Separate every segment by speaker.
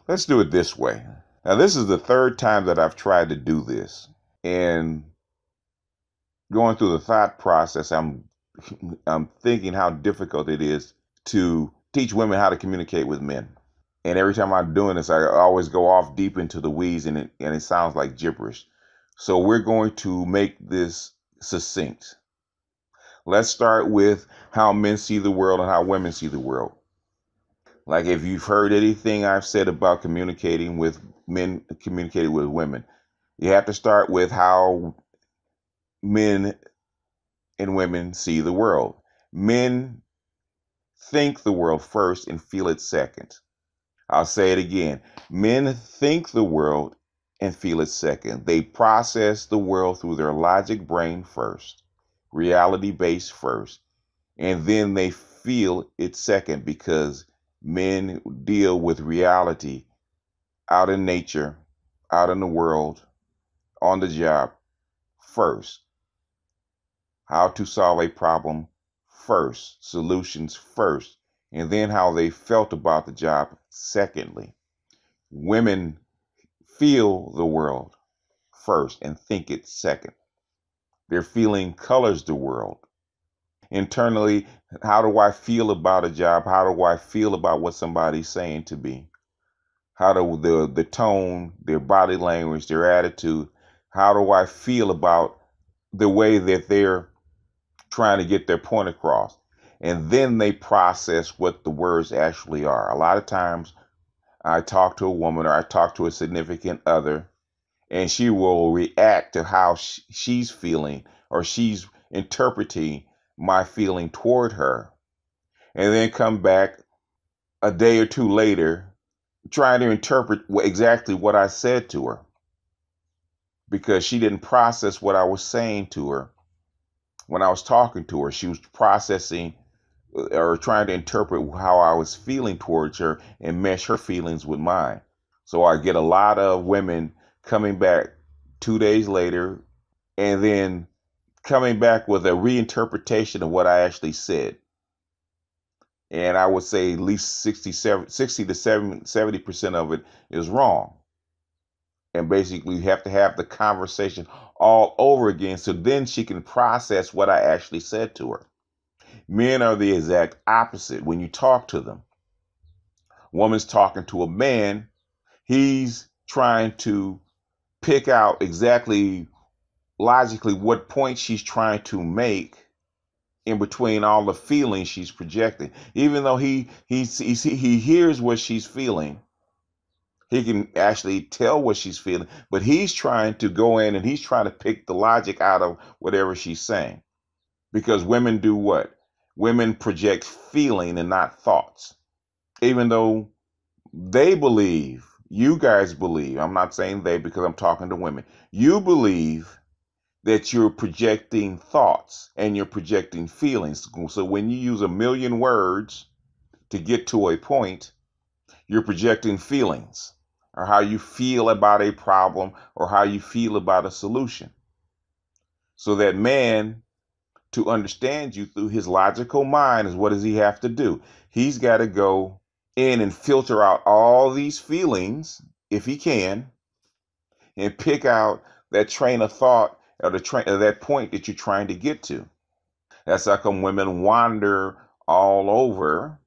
Speaker 1: Let's do it this way. Now, this is the third time that I've tried to do this. And going through the thought process, I'm thinking how difficult it is to teach women how to communicate with men. And every time I'm doing this, I always go off deep into the weeds, and it sounds like gibberish. So we're going to make this succinct. Let's start with how men see the world and how women see the world. Like, if you've heard anything I've said about communicating with men, communicating with women, you have to start with how men and women see the world. Men think the world first and feel it second. I'll say it again. Men think the world and feel it second. They process the world through their logic brain first, reality based first, and then they feel it second, because men deal with reality out in nature, out in the world, on the job first. How to solve a problem first, solutions first, and then how they felt about the job secondly. Women feel the world first and think it second. Their feeling colors the world. Internally, how do I feel about a job? How do I feel about what somebody's saying to me? How do the tone, their body language, their attitude, how do I feel about the way that they're trying to get their point across? And then they process what the words actually are. A lot of times I talk to a woman, or I talk to a significant other, and she will react to how she's feeling, or she's interpreting my feeling toward her, and then come back a day or two later trying to interpret exactly what I said to her, because she didn't process what I was saying to her when I was talking to her. She was processing or trying to interpret how I was feeling towards her and mesh her feelings with mine. So I get a lot of women coming back 2 days later and then coming back with a reinterpretation of what I actually said. And I would say at least 60 to 70% of it is wrong. And basically, you have to have the conversation all over again, so then she can process what I actually said to her. Men are the exact opposite when you talk to them. Woman's talking to a man, he's trying to pick out exactly logically what point she's trying to make in between all the feelings she's projecting. Even though he hears what she's feeling, he can actually tell what she's feeling, but he's trying to go in and he's trying to pick the logic out of whatever she's saying. Because women do what? Women project feeling and not thoughts. Even though they believe, you guys believe, I'm not saying they because I'm talking to women, you believe that you're projecting thoughts and you're projecting feelings. So when you use a million words to get to a point, you're projecting feelings, or how you feel about a problem, or how you feel about a solution. So that man, to understand you through his logical mind, is what does he have to do? He's got to go in and filter out all these feelings, if he can, and pick out that train of thought, or that point that you're trying to get to. That's how come women wander all over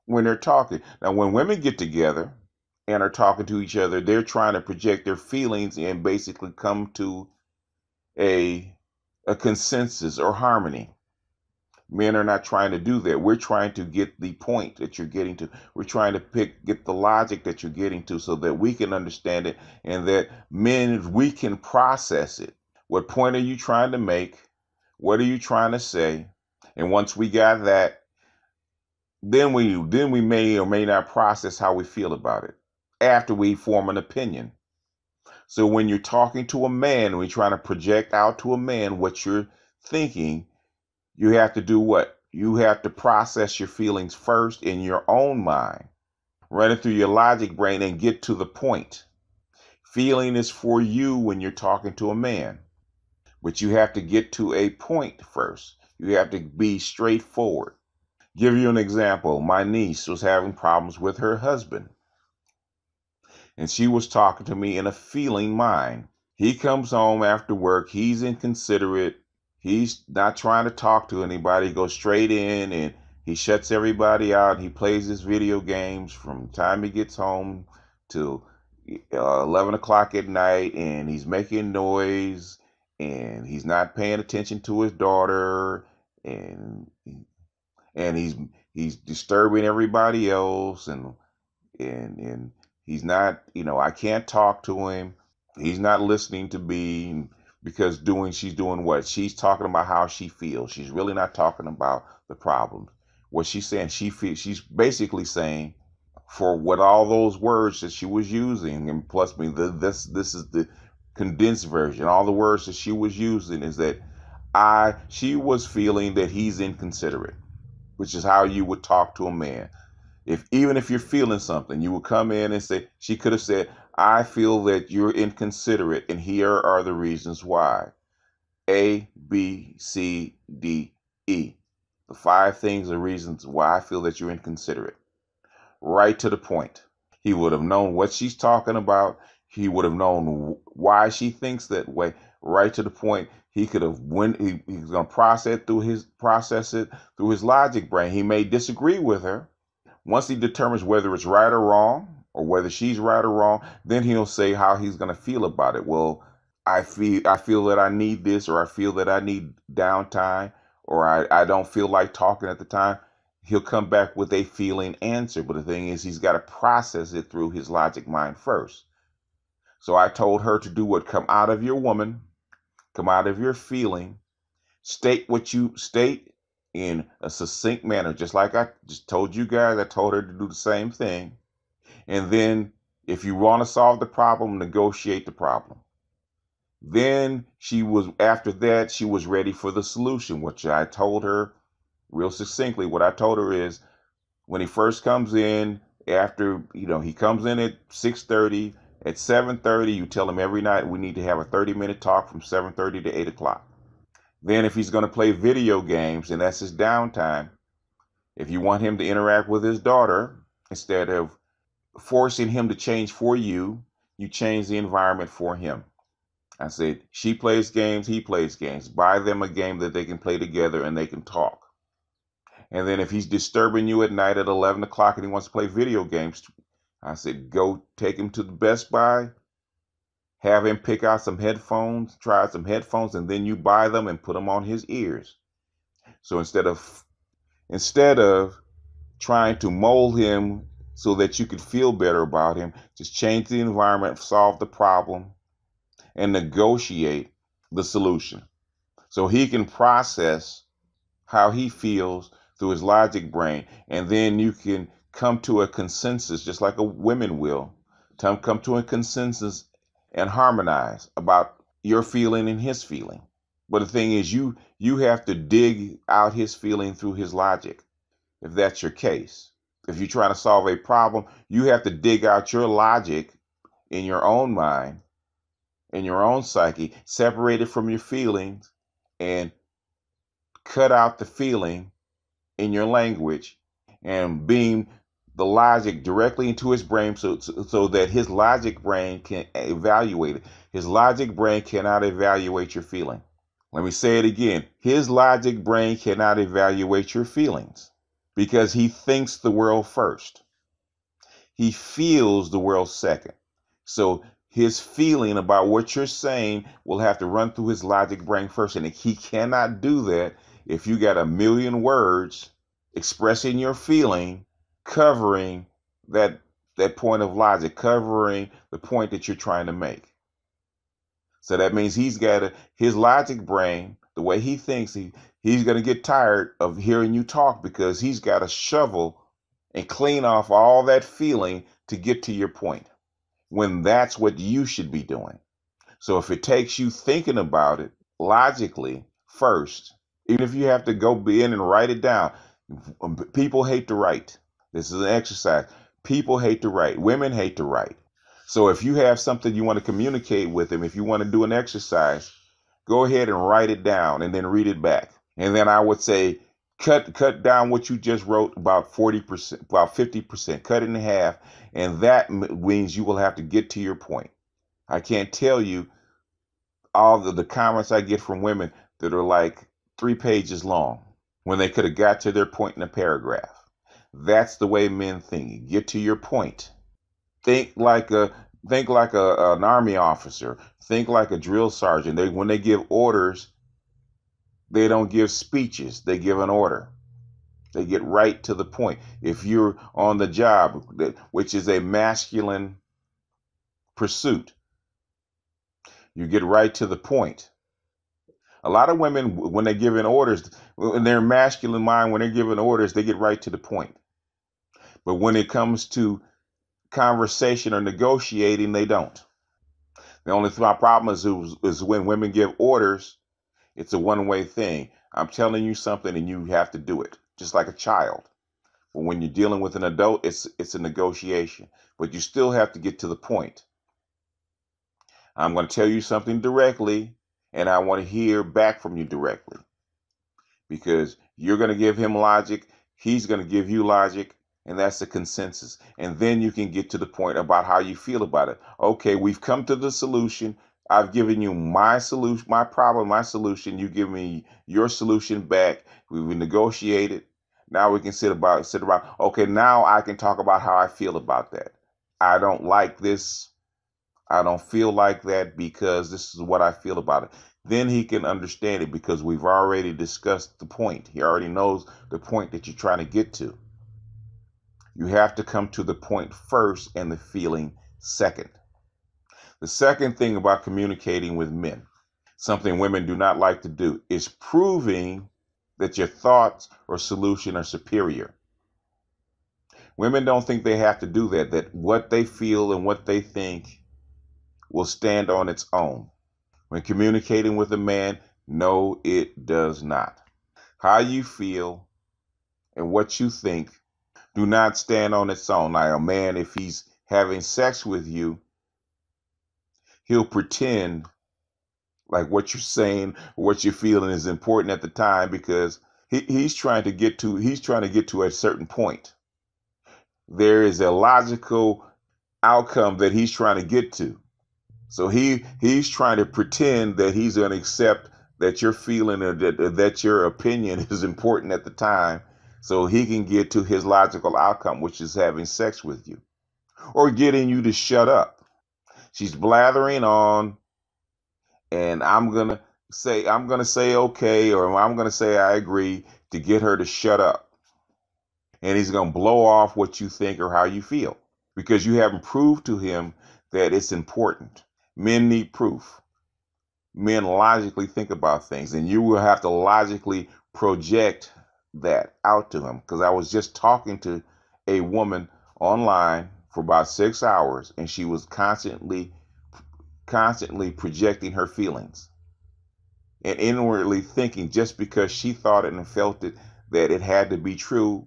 Speaker 1: when they're talking. Now, when women get together and are talking to each other, they're trying to project their feelings and basically come to a consensus or harmony. Men are not trying to do that. We're trying to get the point that you're getting to. We're trying to get the logic that you're getting to, so that we can understand it, and that men, we can process it. What point are you trying to make? What are you trying to say? And once we got that, then we may or may not process how we feel about it after we form an opinion. So when you're talking to a man, when you're trying to project out to a man what you're thinking, you have to do what? You have to process your feelings first in your own mind, run it through your logic brain, and get to the point. Feeling is for you when you're talking to a man, but you have to get to a point first. You have to be straightforward. Give you an example. My niece was having problems with her husband. And she was talking to me in a feeling mind. He comes home after work. He's inconsiderate. He's not trying to talk to anybody. He goes straight in and he shuts everybody out. He plays his video games from the time he gets home till 11 o'clock at night, and he's making noise, and he's not paying attention to his daughter, and he's disturbing everybody else, and he's not, I can't talk to him. He's not listening to me because she's doing what? She's talking about how she feels. She's really not talking about the problems. What she's saying, she's basically saying, for what all those words that she was using, and plus me, this is the condensed version. All the words that she was using is that she was feeling that he's inconsiderate, which is how you would talk to a man. Even if you're feeling something, you would come in and say, she could have said, I feel that you're inconsiderate, and here are the reasons why. A, B, C, D, E. The 5 things are reasons why I feel that you're inconsiderate. Right to the point. He would have known what she's talking about. He would have known why she thinks that way. Right to the point. He could have he's going to process it through his logic brain. He may disagree with her. Once he determines whether it's right or wrong, or whether she's right or wrong, then he'll say how he's going to feel about it. Well, I feel that I need this, or I feel that I need downtime, or I don't feel like talking at the time. He'll come back with a feeling answer. But the thing is, he's got to process it through his logic mind first. So I told her to do what? Come out of your woman, come out of your feeling, state what you state in a succinct manner, just like I just told you guys. I told her to do the same thing. And then if you want to solve the problem, negotiate the problem. Then after that, she was ready for the solution, which I told her real succinctly. What I told her is, when he first comes in, after, he comes in at 6:30, at 7:30, you tell him every night we need to have a 30-minute talk from 7:30 to 8 o'clock. Then if he's going to play video games and that's his downtime, if you want him to interact with his daughter, instead of forcing him to change for you, you change the environment for him. I said, she plays games, he plays games. Buy them a game that they can play together and they can talk. And then if he's disturbing you at night at 11 o'clock and he wants to play video games, I said, go take him to the Best Buy, have him pick out some headphones, try some headphones, and then you buy them and put them on his ears. So instead of trying to mold him so that you could feel better about him, just change the environment, solve the problem, and negotiate the solution. So he can process how he feels through his logic brain, and then you can come to a consensus, just like a women will, come to a consensus and harmonize about your feeling and his feeling. But the thing is, you have to dig out his feeling through his logic, if that's your case. If you're trying to solve a problem, you have to dig out your logic in your own mind, in your own psyche, separate it from your feelings, and cut out the feeling in your language and beam the logic directly into his brain so that his logic brain can evaluate it. His logic brain cannot evaluate your feeling. Let me say it again. His logic brain cannot evaluate your feelings because he thinks the world first. He feels the world second. So his feeling about what you're saying will have to run through his logic brain first. And he cannot do that if you got a million words expressing your feeling, covering that point of logic, covering the point that you're trying to make. So that means his logic brain, the way he thinks, he's going to get tired of hearing you talk because he's got to shovel and clean off all that feeling to get to your point, when that's what you should be doing. So if it takes you thinking about it logically first, even if you have to go in and write it down, people hate to write. This is an exercise. People hate to write. Women hate to write. So if you have something you want to communicate with them, if you want to do an exercise, go ahead and write it down and then read it back. And then I would say, Cut down what you just wrote about 40%, about 50%. Cut it in half, and that means you will have to get to your point. I can't tell you all the comments I get from women that are like 3 pages long when they could have got to their point in a paragraph. That's the way men think. Get to your point. Think like a an army officer. Think like a drill sergeant. When they give orders, they don't give speeches. They give an order. They get right to the point. If you're on the job, which is a masculine pursuit, you get right to the point. A lot of women, when they're giving orders, in their masculine mind, when they're giving orders, they get right to the point. But when it comes to conversation or negotiating, they don't. The only problem is when women give orders, it's a one-way thing. I'm telling you something and you have to do it, just like a child. But when you're dealing with an adult, it's a negotiation. But you still have to get to the point. I'm going to tell you something directly, and I want to hear back from you directly. Because you're going to give him logic, he's going to give you logic, and that's the consensus. And then you can get to the point about how you feel about it. Okay, we've come to the solution. I've given you my solution, my problem, my solution. You give me your solution back. We've negotiated. Now we can sit around. Okay, now I can talk about how I feel about that. I don't like this. I don't feel like that because this is what I feel about it. Then he can understand it because we've already discussed the point. He already knows the point that you're trying to get to. You have to come to the point first and the feeling second. The second thing about communicating with men, something women do not like to do, is proving that your thoughts or solution are superior. Women don't think they have to do that, that what they feel and what they think will stand on its own. When communicating with a man, no, it does not. How you feel and what you think do not stand on its own. Now, a man, if he's having sex with you, he'll pretend like what you're saying, what you're feeling is important at the time because he's trying to get to a certain point. There is a logical outcome that he's trying to get to. So he's trying to pretend that he's going to accept that your feeling or that your opinion is important at the time so he can get to his logical outcome, which is having sex with you or getting you to shut up. She's blathering on and I'm going to say okay, or I'm going to say I agree to get her to shut up. And he's going to blow off what you think or how you feel because you haven't proved to him that it's important. Men need proof. Men logically think about things, and you will have to logically project that out to him. Because I was just talking to a woman online for about 6 hours, and she was constantly projecting her feelings and inwardly thinking just because she thought it and felt it that it had to be true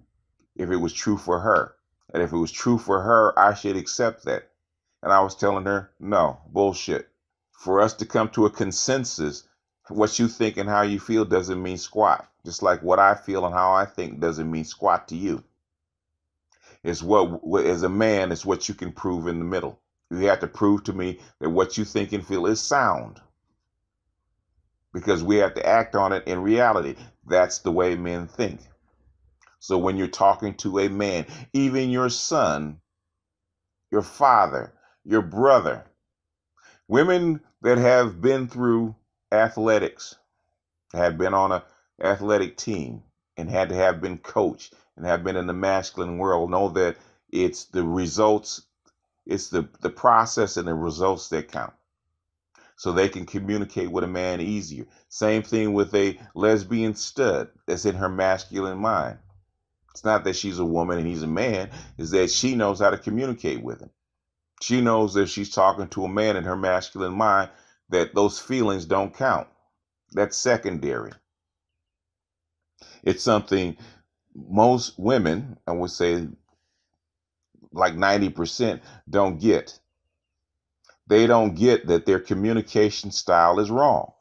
Speaker 1: if it was true for her. And if it was true for her, I should accept that. And I was telling her, no, bullshit. For us to come to a consensus, what you think and how you feel doesn't mean squat. Just like what I feel and how I think doesn't mean squat to you. It's what as a man, it's what you can prove in the middle. You have to prove to me that what you think and feel is sound. Because we have to act on it in reality. That's the way men think. So when you're talking to a man, even your son, your father, your brother, women that have been through athletics, have been on an athletic team and had to have been coached and have been in the masculine world know that it's the results, it's the process and the results that count. So they can communicate with a man easier. Same thing with a lesbian stud that's in her masculine mind. It's not that she's a woman and he's a man, it's that she knows how to communicate with him. She knows that she's talking to a man in her masculine mind, that those feelings don't count. That's secondary. It's something most women, I would say like 90%, don't get. They don't get that their communication style is wrong.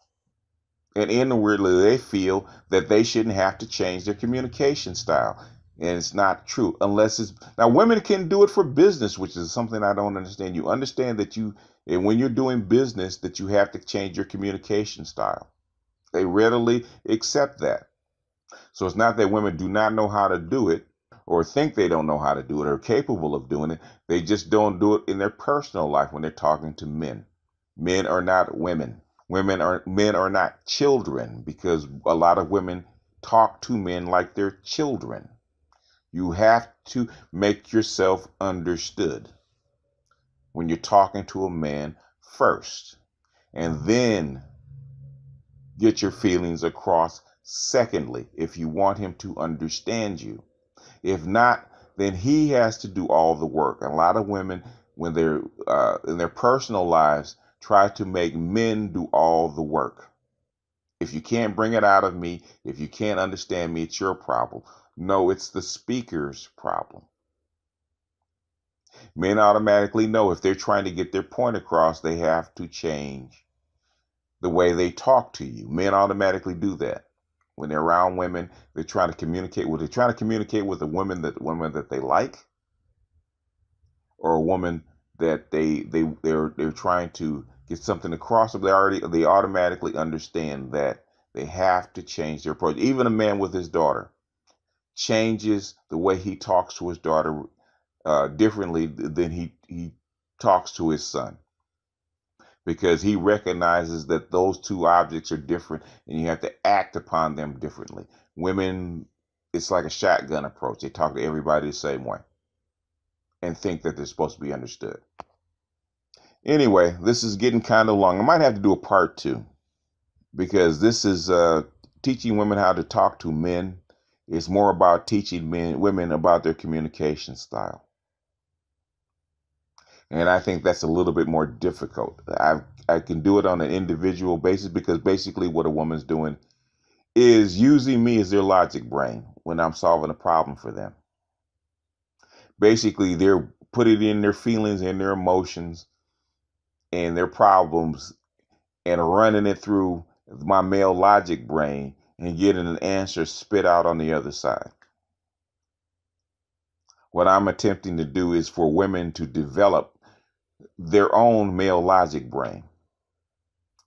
Speaker 1: And inwardly, they feel that they shouldn't have to change their communication style. And it's not true unless it's now women can do it for business, which is something I don't understand. You understand that and when you're doing business, that you have to change your communication style. They readily accept that. So it's not that women do not know how to do it or think they don't know how to do it or capable of doing it. They just don't do it in their personal life when they're talking to men. Men are not women. Men are not children, because a lot of women talk to men like they're children. You have to make yourself understood when you're talking to a man first, and then get your feelings across secondly, if you want him to understand you. If not, then he has to do all the work. And a lot of women, when they're in their personal lives, try to make men do all the work. If you can't bring it out of me, if you can't understand me, it's your problem. No, it's the speaker's problem. Men automatically know if they're trying to get their point across, they have to change the way they talk to you. Men automatically do that. When they're around women, they're trying to communicate with a woman that they like, or a woman that they're trying to get something across. They automatically understand that they have to change their approach. Even a man with his daughter changes the way he talks to his daughter differently than he talks to his son, because he recognizes that those two objects are different and you have to act upon them differently. Women, it's like a shotgun approach. They talk to everybody the same way and think that they're supposed to be understood. Anyway, this is getting kind of long. I might have to do a part 2, because this is teaching women how to talk to men. It's more about teaching women about their communication style. And I think that's a little bit more difficult. I can do it on an individual basis, because basically what a woman's doing is using me as their logic brain when I'm solving a problem for them. Basically, they're putting in their feelings and their emotions and their problems and running it through my male logic brain and getting an answer spit out on the other side. What I'm attempting to do is for women to develop their own male logic brain,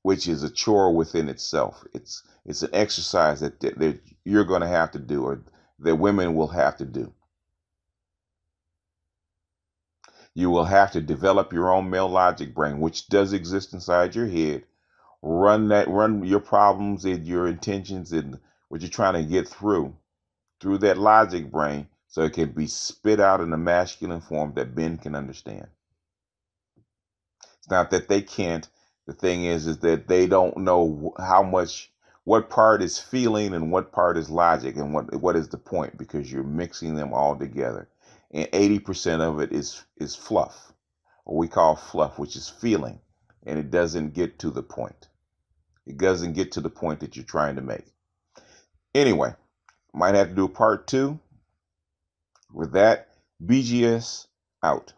Speaker 1: which is a chore within itself. It's an exercise that you're going to have to do, or that women will have to do. You will have to develop your own male logic brain, which does exist inside your head. Run your problems and your intentions and what you're trying to get through that logic brain, so it can be spit out in a masculine form that men can understand. It's not that they can't. The thing is that they don't know what part is feeling and what part is logic, and what is the point, because you're mixing them all together. And 80% of it is fluff, or we call fluff, which is feeling, and it doesn't get to the point. It doesn't get to the point that you're trying to make. Anyway, might have to do a part 2. With that, BGS out.